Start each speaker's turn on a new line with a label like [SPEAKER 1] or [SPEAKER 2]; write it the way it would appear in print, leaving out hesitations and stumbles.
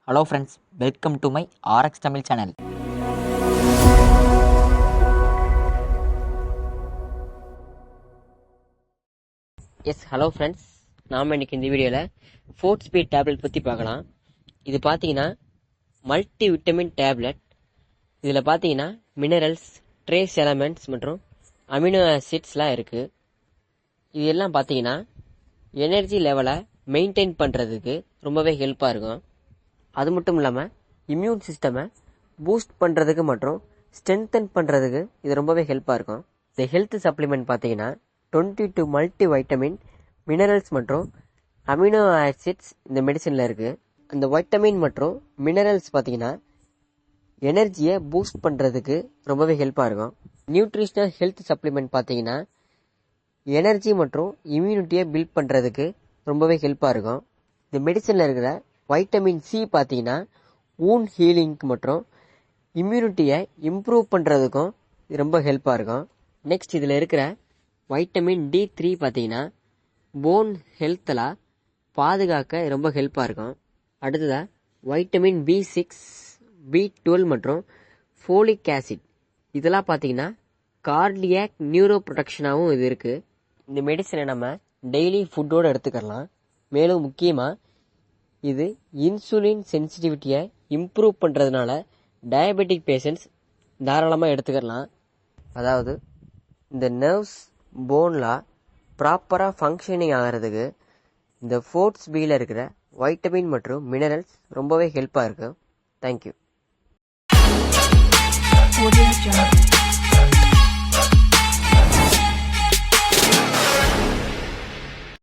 [SPEAKER 1] Hello friends, welcome to my RX Tamil channel.
[SPEAKER 2] Yes hello friends, நாம் இன்றைக்கி இந்த வீடியோவில் ஃபோர்ட் ஸ்பீட் டேப்லெட் பற்றி பார்க்கலாம். இது பார்த்தீங்கன்னா மல்டி விட்டமின் டேப்லெட். இதில் பார்த்தீங்கன்னா மினரல்ஸ், ட்ரேஸ் எலமெண்ட்ஸ் மற்றும் அமினோ ஆசிட்ஸ்லாம் இருக்குது. இது எல்லாம் பார்த்தீங்கன்னா எனர்ஜி லெவலை மெயின்டைன் பண்ணுறதுக்கு ரொம்பவே ஹெல்ப்பாக இருக்கும். அது மட்டும் இல்லாமல் இம்யூன் சிஸ்டமை பூஸ்ட் பண்ணுறதுக்கு மற்றும் ஸ்ட்ரென்தன் பண்ணுறதுக்கு இது ரொம்பவே ஹெல்ப்பாக இருக்கும். இந்த ஹெல்த் சப்ளிமெண்ட் பார்த்தீங்கன்னா 22 மல்டி வைட்டமின், மினரல்ஸ் மற்றும் அமினோ ஆசிட்ஸ் இந்த மெடிசனில் இருக்குது. அந்த வைட்டமின் மற்றும் மினரல்ஸ் பார்த்தீங்கன்னா எனர்ஜியை பூஸ்ட் பண்ணுறதுக்கு ரொம்பவே ஹெல்ப்பாக இருக்கும். நியூட்ரிஷனல் ஹெல்த் சப்ளிமெண்ட் பார்த்தீங்கன்னா எனர்ஜி மற்றும் இம்யூனிட்டியை பில்ட் பண்ணுறதுக்கு ரொம்பவே ஹெல்ப்பாக இருக்கும். இந்த மெடிசனில் இருக்கிற வைட்டமின் சி பார்த்தீங்கன்னா வூண்ட் ஹீலிங்க்கு மற்றும் இம்யூனிட்டியை இம்ப்ரூவ் பண்ணுறதுக்கும் இது ரொம்ப ஹெல்ப்பாக இருக்கும். நெக்ஸ்ட் இதில் இருக்கிற வைட்டமின் D3 பார்த்தீங்கன்னா போன் ஹெல்த்தில் பாதுகாக்க ரொம்ப ஹெல்ப்பாக இருக்கும். அடுத்ததாக வைட்டமின் B6, B12 மற்றும் ஃபோலிக் ஆசிட் இதெல்லாம் பார்த்தீங்கன்னா கார்டியாக் நியூரோ ப்ரொடெக்ஷனாகவும் இது இருக்குது. இந்த மெடிசனை நம்ம டெய்லி ஃபுட்டோடு எடுத்துக்கலாம். மேலும் முக்கியமாக இது இன்சுலின் சென்சிட்டிவிட்டியை இம்ப்ரூவ் பண்ணுறதுனால டயபெட்டிக் பேஷண்ட்ஸ் தாராளமாக எடுத்துக்கலாம். அதாவது இந்த நர்வ்ஸ், போன்லாம் ப்ராப்பராக ஃபங்க்ஷனிங் ஆகிறதுக்கு இந்த ஃபோர்ட்ஸ் பீல இருக்கிற வைட்டமின் மற்றும் மினரல்ஸ் ரொம்பவே ஹெல்ப்பாக இருக்கும். தேங்க்யூ.